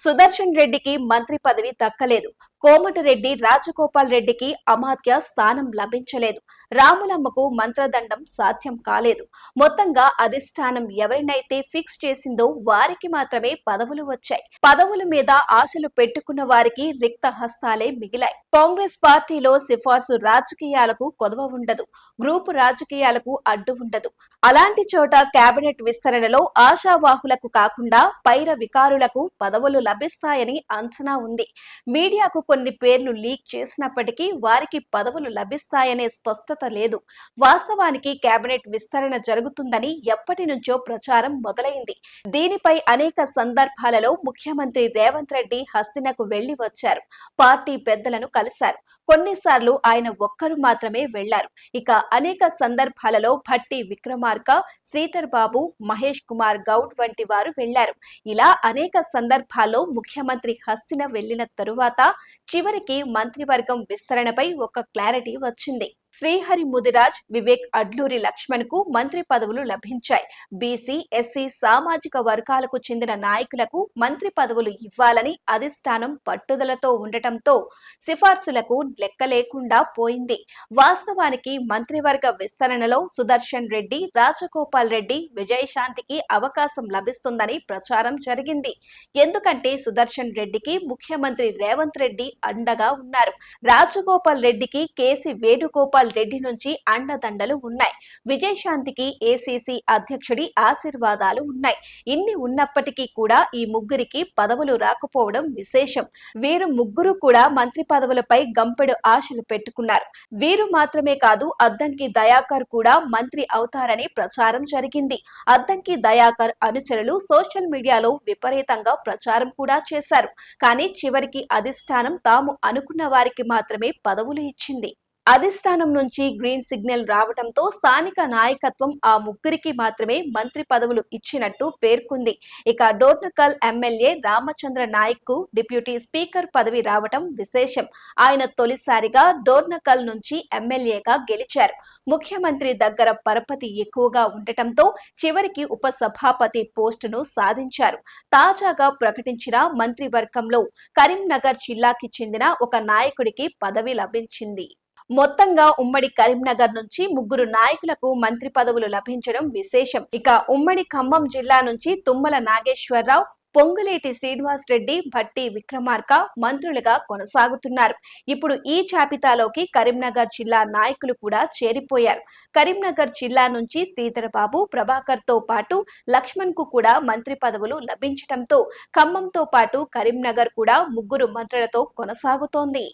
సుదర్శన్ రెడ్డికి మంత్రి పదవి దక్కలేదు. కోమటిరెడ్డి రాజగోపాల్ రెడ్డికి అమాత్య స్థానం లభించలేదు. రాములమ్మకు మంత్రదండం సాధ్యం కాలేదు. మొత్తంగా అధిష్టానం ఎవరినైతే ఫిక్స్ చేసిందో వారికి మాత్రమే పదవులు వచ్చాయి. పదవుల మీద ఆశలు పెట్టుకున్న వారికి రిక్త హస్తాలే మిగిలాయి. కాంగ్రెస్ పార్టీలో సిఫార్సు రాజకీయాలకు కొదవ ఉండదు. గ్రూపు రాజకీయాలకు అడ్డు ఉండదు. అలాంటి చోట కేబినెట్ విస్తరణలో ఆశావాహులకు కాకుండా పైర వికారులకు పదవులు లభిస్తాయని అంచనా ఉంది. మీడియాకు కొన్ని పేర్లు లీక్ చేసినప్పటికీ వారికి పదవులు లభిస్తాయనే స్పష్టత లేదు. వాస్తవానికి కేబినెట్ విస్తరణ జరుగుతుందని ఎప్పటి నుంచో ప్రచారం మొదలైంది. దీనిపై అనేక సందర్భాలలో ముఖ్యమంత్రి రేవంత్ రెడ్డి హస్తినకు వెళ్లి వచ్చారు. పార్టీ పెద్దలను కలిశారు. కొన్నిసార్లు ఆయన ఒక్కరు మాత్రమే వెళ్లారు. ఇక అనేక సందర్భాలలో భట్టి విక్రమార్క, శ్రీధర్ బాబు, మహేష్ కుమార్ గౌడ్ వంటి వారు వెళ్లారు. ఇలా అనేక సందర్భాల్లో ముఖ్యమంత్రి హస్తిన వెళ్లిన తరువాత చివరికి మంత్రివర్గం విస్తరణపై ఒక క్లారిటీ వచ్చింది. శ్రీహరి ముదిరాజ్, వివేక్ అడ్లూరి లక్ష్మణ్ కు మంత్రి పదవులు లభించాయి. బీసీ, ఎస్సీ సామాజిక వర్గాలకు చెందిన నాయకులకు మంత్రి పదవులు ఇవ్వాలని అధిష్టానం పట్టుదలతో ఉండటంతో సిఫార్సులకు లెక్క లేకుండా పోయింది. వాస్తవానికి మంత్రివర్గ విస్తరణలో సుదర్శన్ రెడ్డి, రాజగోపాల్ రెడ్డి, విజయశాంతికి అవకాశం లభిస్తుందని ప్రచారం జరిగింది. ఎందుకంటే సుదర్శన్ రెడ్డికి ముఖ్యమంత్రి రేవంత్ రెడ్డి అండగా ఉన్నారు. రాజగోపాల్ రెడ్డికి కేసీ వేణుగోపాల్ రెడ్డి నుంచి అండదండలు ఉన్నాయి. విజయశాంతికి ఏసీసీ అధ్యక్షుడి ఆశీర్వాదాలు ఉన్నాయి. ఇన్ని ఉన్నప్పటికీ కూడా ఈ ముగ్గురికి పదవులు రాకపోవడం విశేషం. వీరు ముగ్గురు కూడా మంత్రి పదవులపై గంపెడు ఆశలు పెట్టుకున్నారు. వీరు మాత్రమే కాదు, అద్దంకి దయాకర్ కూడా మంత్రి అవుతారని ప్రచారం జరిగింది. అద్దంకి దయాకర్ అనుచరులు సోషల్ మీడియాలో విపరీతంగా ప్రచారం కూడా చేశారు. కానీ చివరికి అధిష్టానం తాము అనుకున్న వారికి మాత్రమే పదవులు ఇచ్చింది. అధిష్టానం నుంచి గ్రీన్ సిగ్నల్ రావడంతో స్థానిక నాయకత్వం ఆ ముగ్గురికి మాత్రమే మంత్రి పదవులు ఇచ్చినట్టు పేర్కొంది. ఇక డోర్నకల్ ఎమ్మెల్యే రామచంద్ర నాయక్ కు డిప్యూటీ స్పీకర్ పదవి రావటం విశేషం. ఆయన తొలిసారిగా డోర్నకల్ నుంచి ఎమ్మెల్యేగా గెలిచారు. ముఖ్యమంత్రి దగ్గర పరపతి ఎక్కువగా ఉండటంతో చివరికి ఉప సభాపతి పోస్టును సాధించారు. తాజాగా ప్రకటించిన మంత్రివర్గంలో కరీంనగర్ జిల్లాకి చెందిన ఒక నాయకుడికి పదవి లభించింది. మొత్తంగా ఉమ్మడి కరీంనగర్ నుంచి ముగ్గురు నాయకులకు మంత్రి పదవులు లభించడం విశేషం. ఇక ఉమ్మడి ఖమ్మం జిల్లా నుంచి తుమ్మల నాగేశ్వరరావు, పొంగులేటి శ్రీనివాస్ రెడ్డి, భట్టి విక్రమార్క మంత్రులుగా కొనసాగుతున్నారు. ఇప్పుడు ఈ జాబితాలోకి కరీంనగర్ జిల్లా నాయకులు కూడా చేరిపోయారు. కరీంనగర్ జిల్లా నుంచి శ్రీధర్ బాబు, ప్రభాకర్ తో పాటు లక్ష్మణ్ కు కూడా మంత్రి పదవులు లభించడంతో ఖమ్మంతో పాటు కరీంనగర్ కూడా ముగ్గురు మంత్రులతో కొనసాగుతోంది.